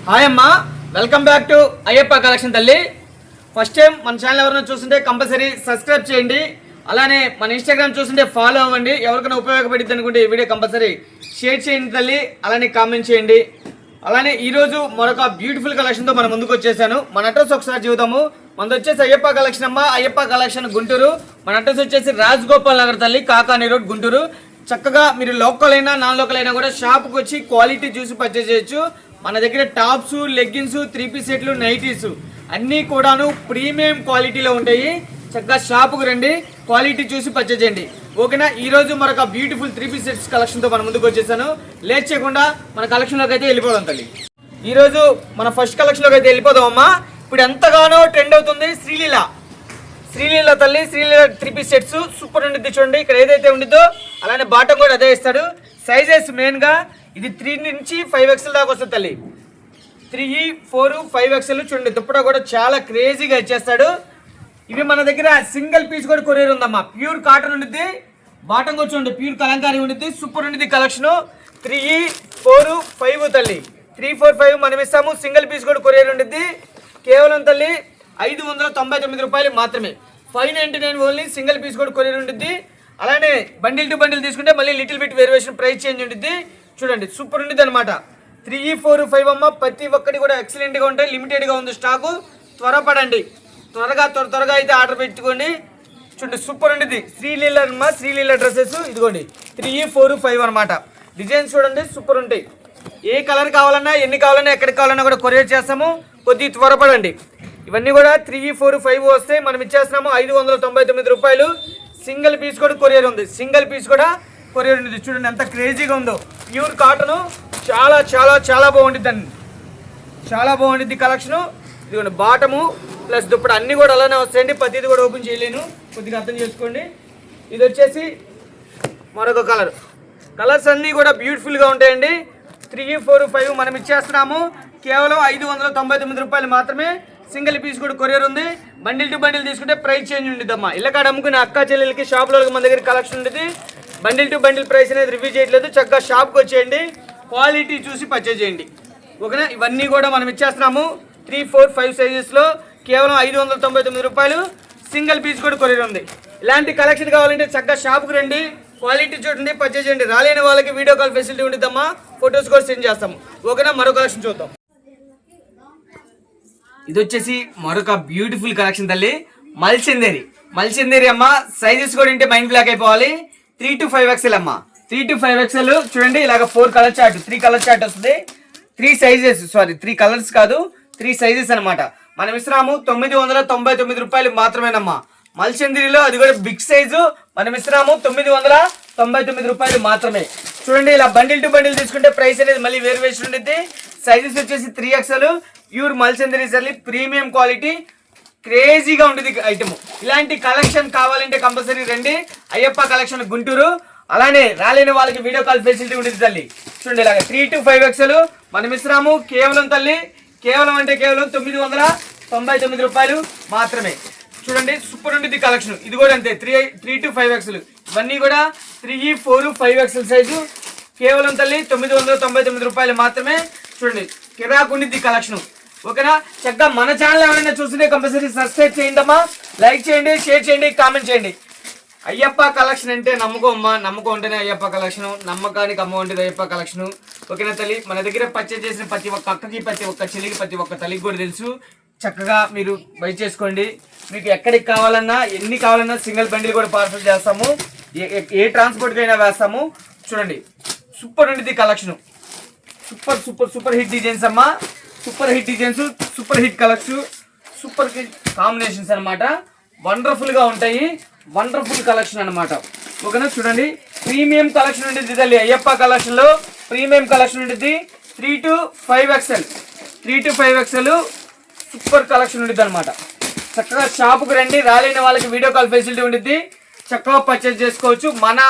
Hi అమ్మా, welcome back to Ayyappa collection తల్లి. First time మన ఛానల్ ఎవరైనా చూస్తుంటే కంపల్సరీ సబ్స్క్రైబ్ చేయండి. అలానే మన ఇన్స్టాగ్రామ్ చూస్తుంటే ఫాలో అవ్వండి. ఎవరికైనా ఉపయోగపడుతుంది అనుకుంటే ఈ వీడియో కంపల్సరీ షేర్ చేయండి తల్లి. అలానే కామెంట్ చేయండి. అలానే ఈరోజు మరొక బ్యూటిఫుల్ కలెక్షన్తో మన ముందుకు వచ్చేసాను. మన అడ్రస్ ఒకసారి చూద్దాము. మనది వచ్చేసి అయ్యప్ప కలెక్షన్ అమ్మ. అయ్యప్ప కలెక్షన్ గుంటూరు. మన అడ్రస్ వచ్చేసి రాజగోపాల్ నగర్ తల్లి, కాకాని రోడ్, గుంటూరు. చక్కగా మీరు లోకల్ అయినా నాన్ లోకల్ అయినా కూడా షాప్కి వచ్చి క్వాలిటీ చూసి పర్చేజ్ చేయొచ్చు. మన దగ్గర టాప్స్, లెగ్గిన్స్, 3 పీస్ సెట్లు, నైటీస్ అన్నీ కూడాను ప్రీమియం క్వాలిటీలో ఉంటాయి. చక్కగా షాపుకు రండి, క్వాలిటీ చూసి పర్చేజ్ చేయండి. ఓకేనా? ఈరోజు మరొక బ్యూటిఫుల్ 3 పీస్ సెట్స్ కలెక్షన్తో మన ముందుకు వచ్చేసాను. లేట్ చేయకుండా మన కలెక్షన్లోకి అయితే వెళ్ళిపోదాం తల్లి. ఈరోజు మన ఫస్ట్ కలెక్షన్లోకి అయితే వెళ్ళిపోదాం అమ్మా. ఇప్పుడు ఎంతగానో ట్రెండ్ అవుతుంది శ్రీలీల తల్లి. శ్రీలీల 3 పీస్ సెట్స్ సూపర్ ఉండిద్ది. చూడండి ఇక్కడ ఏదైతే ఉండిద్దో అలానే బాటం కూడా అదే ఇస్తాడు. సైజెస్ మెయిన్గా ఇది 3 నుంచి 5 ఎక్స్ఎల్ దాకా వస్తుంది తల్లి. 3, 4, 5 ఎక్స్ఎల్. చూడండి దుప్పటా కూడా చాలా క్రేజీగా ఇచ్చేస్తాడు. ఇవి మన దగ్గర సింగిల్ పీస్ కూడా కొరియర్ ఉందమ్మా. ప్యూర్ కాటన్ ఉండిద్ది. బాటం కూడా చూడండి ప్యూర్ కలంకారీ ఉండిద్ది. సూపర్ ఉండిద్ది కలెక్షన్. 3, 4, 5 తల్లి. 3, 4, 5 మనం ఇస్తాము. సింగిల్ పీస్ కూడా కొరియర్ ఉండిద్ది. కేవలం తల్లి 599 రూపాయలు మాత్రమే. 599 ఓన్లీ. సింగిల్ పీస్ కూడా కొరియర్ ఉండిద్ది. అలానే బండిల్ టు బండిల్ తీసుకుంటే మళ్ళీ little bit variation price change ఉండిద్ది. చూడండి సూపర్ ఉండిద్ది అనమాట. 3, 4, 5 అమ్మ. ప్రతి ఒక్కటి కూడా ఎక్సలెంట్గా ఉంటాయి. లిమిటెడ్గా ఉంది స్టాకు. త్వరపడండి, త్వరగా అయితే ఆర్డర్ పెట్టుకోండి. చూడండి సూపర్ ఉండిద్ది. శ్రీలీల అమ్మా, శ్రీలీల డ్రెస్సెస్. ఇదిగోండి 3, 4, 5 అనమాట. డిజైన్స్ చూడండి సూపర్ ఉంటాయి. ఏ కలర్ కావాలన్నా, ఎన్ని కావాలన్నా, ఎక్కడికి కావాలన్నా కూడా కొరియర్ చేస్తాము. కొద్దిగా త్వరపడండి. ఇవన్నీ కూడా 3, 4, 5 వస్తే మనం ఇచ్చేస్తున్నాము 599 రూపాయలు. సింగిల్ పీస్ కూడా కొరియర్ ఉంది. సింగిల్ పీస్ కూడా కొరియర్ ఉంది. చూడండి ఎంత క్రేజీగా ఉందో. Pure cotton. చాలా చాలా చాలా బాగుంటుంది అండి. చాలా బాగుంటుంది కలెక్షను. ఇదిగోండి బాటము ప్లస్ దుప్పటి అన్నీ కూడా అలానే వస్తాయండి. ప్రతిది కూడా ఓపెన్ చేయలేను, కొద్దిగా అర్థం చేసుకోండి. ఇది వచ్చేసి మరొక కలర్స్ అన్నీ కూడా బ్యూటిఫుల్గా ఉంటాయండి. 3, 4, 5 మనం ఇచ్చేస్తున్నాము కేవలం 599 రూపాయలు మాత్రమే. సింగిల్ పీస్ కూడా కొరియర్ ఉంది. బండిల్ టు బండిల్ తీసుకుంటే ప్రైస్ చేంజ్ ఉండిద్దమ్మా. ఇళ్ళకాడ అమ్ముకునే అక్క చెల్లెలకి షాప్లో మన దగ్గర కలెక్షన్ ఉంటుంది. బండిల్ టు బండిల్ ప్రైస్ అనేది రివ్యూ చేయట్లేదు. చక్కగా షాప్కి వచ్చేయండి, క్వాలిటీ చూసి పర్చేజ్ చేయండి. ఓకేనా? ఇవన్నీ కూడా మనం ఇచ్చేస్తున్నాము 3, 4, 5 సైజెస్లో కేవలం 599 రూపాయలు. సింగిల్ పీస్ కూడా కొరియర్ ఉంది. ఇలాంటి కలెక్షన్ కావాలంటే చక్కగా షాప్కి రండి, క్వాలిటీ చూడండి, పర్చేజ్ చేయండి. రాలేని వాళ్ళకి వీడియో కాల్ ఫెసిలిటీ ఉండిద్దమ్మా. ఫొటోస్ కూడా సెండ్ చేస్తాము. ఓకేనా? మరో కలెక్షన్ చూద్దాం. ఇది వచ్చేసి మరొక బ్యూటిఫుల్ కలెక్షన్ తల్లి. మల్చిందేరి అమ్మ. సైజెస్ కూడా ఉంటే మైండ్ బ్లాక్ అయిపోవాలి. 3 to 5 ఎక్స్ఎల్ అమ్మ. 3 to 5 ఎక్స్ఎల్. చూడండి ఇలాగ 4 కలర్ చార్ట్, 3 కలర్ చార్ట్ వస్తుంది. 3 సైజెస్, సారీ 3 కలర్స్ కాదు, 3 సైజెస్ అనమాట. మనం ఇస్తున్నాము 999 రూపాయలు మాత్రమేనమ్మా. మల్చిందిరిలో అది కూడా బిగ్ సైజు. మనం ఇస్తున్నాము 999 రూపాయలు మాత్రమే. చూడండి ఇలా బండిల్ టు బండిల్ తీసుకుంటే ప్రైస్ అనేది మళ్ళీ వేరియేషన్ ఉంటుంది. సైజెస్ వచ్చేసి 3 ఎక్స్ఎల్. ప్యూర్ మల్చిందిరి సర్లీ, ప్రీమియం క్వాలిటీ, క్రేజీగా ఉంటుంది ఐటమ్. ఇలాంటి కలెక్షన్ కావాలంటే కంపల్సరీ రండి అయ్యప్ప కలెక్షన్ గుంటూరు. అలానే రాలేని వాళ్ళకి వీడియో కాల్ ఫెసిలిటీ ఉంటుంది తల్లి. చూడండి ఇలాగ 3 to 5 ఎక్స్ఎల్ మనం ఇస్తున్నాము కేవలం తల్లి, కేవలం 999 రూపాయలు మాత్రమే. చూడండి సూపర్ ఉంటుంది కలెక్షన్. ఇది కూడా అంతే 3 to 5 ఎక్స్ఎల్. ఇవన్నీ కూడా 3, 4, 5 ఎక్స్ఎల్ సైజు. కేవలం తల్లి 999 రూపాయలు మాత్రమే. చూడండి కిరాకు ఉండిద్ది కలెక్షన్. ఓకేనా? చక్కగా మన ఛానల్ ఎవరైనా చూస్తుంటే కంపల్సరీ సబ్స్క్రైబ్ చేయండి అమ్మా. లైక్ చేయండి, షేర్ చేయండి, కామెంట్ చేయండి. అయ్యప్ప కలెక్షన్ అంటే నమ్మకం అమ్మా. నమ్మకం ఉంటేనే అయ్యప్ప కలెక్షన్. నమ్మకానికి అమ్మ ఉంటుంది అయ్యప్ప కలెక్షన్. ఓకేనా తల్లి? మన దగ్గర పర్చేజ్ చేసిన ప్రతి ఒక్క అక్కకి, ప్రతి ఒక్క చెల్లికి, ప్రతి ఒక్క తల్లికి కూడా తెలుసు. చక్కగా మీరు బై చేసుకోండి. మీకు ఎక్కడికి కావాలన్నా, ఎన్ని కావాలన్నా సింగిల్ బండిల్ కూడా పార్సల్ చేస్తాము. ఏ ట్రాన్స్పోర్ట్కి అయినా వేస్తాము. చూడండి సూపర్ ఉంటుంది కలెక్షన్. సూపర్ హిట్ డిజైన్స్ అమ్మా. Super hit designs, super hit colours, super hit combinations అనమాట. వండర్ఫుల్గా ఉంటాయి. వండర్ఫుల్ కలెక్షన్ అనమాట. ఓకేనా? చూడండి ప్రీమియం కలెక్షన్ ఉంటుంది తల్లి. అయ్యప్ప కలెక్షన్లో ప్రీమియం కలెక్షన్ ఉంటుంది. 3 to 5 XL. 3 to 5 XL super collection ఉంటుంది అనమాట. చక్కగా షాపుకి రండి. రాలేని వాళ్ళకి వీడియో కాల్ ఫెసిలిటీ ఉంటుంది. చక్కగా పర్చేజ్ చేసుకోవచ్చు. మన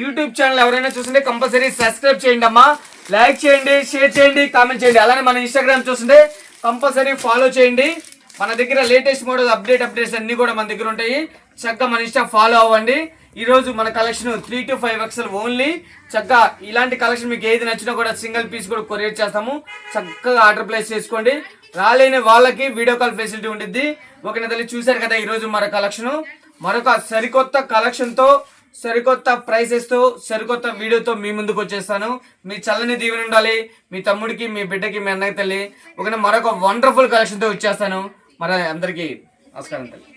యూట్యూబ్ ఛానల్ ఎవరైనా చూస్తుంటే కంపల్సరీ సబ్స్క్రైబ్ చేయండి అమ్మా. లైక్ చేయండి, షేర్ చేయండి, కామెంట్ చేయండి. అలానే మన ఇన్స్టాగ్రామ్ చూస్తుంటే కంపల్సరీ ఫాలో చేయండి. మన దగ్గర లేటెస్ట్ మోడల్ అప్డేట్స్ అన్నీ కూడా మన దగ్గర ఉంటాయి. చక్కగా మన ఇన్స్టా ఫాలో అవ్వండి. ఈ రోజు మన కలెక్షన్ 3 to 5 XL ఓన్లీ. చక్కగా ఇలాంటి కలెక్షన్ మీకు ఏది నచ్చినా కూడా సింగిల్ పీస్ కూడా కొరియర్ చేస్తాము. చక్కగా ఆర్డర్ ప్లేస్ చేసుకోండి. రాలేని వాళ్ళకి వీడియో కాల్ ఫెసిలిటీ ఉంటుంది. ఓకేనా తల్లి, చూశారు కదా ఈ రోజు మన కలెక్షన్. మరొక సరికొత్త కలెక్షన్ తో, సరికొత్త ప్రైసెస్ తో, సరికొత్త వీడియోతో మీ ముందుకు వచ్చేస్తాను. మీ చల్లని దీవెన ఉండాలి మీ తమ్ముడికి, మీ బిడ్డకి, మీ అన్నయ్య తల్లి. ఓకేనా, మరొక వండర్ఫుల్ కలెక్షన్ తో వచ్చేస్తాను. మరి అందరికీ నమస్కారం తల్లి.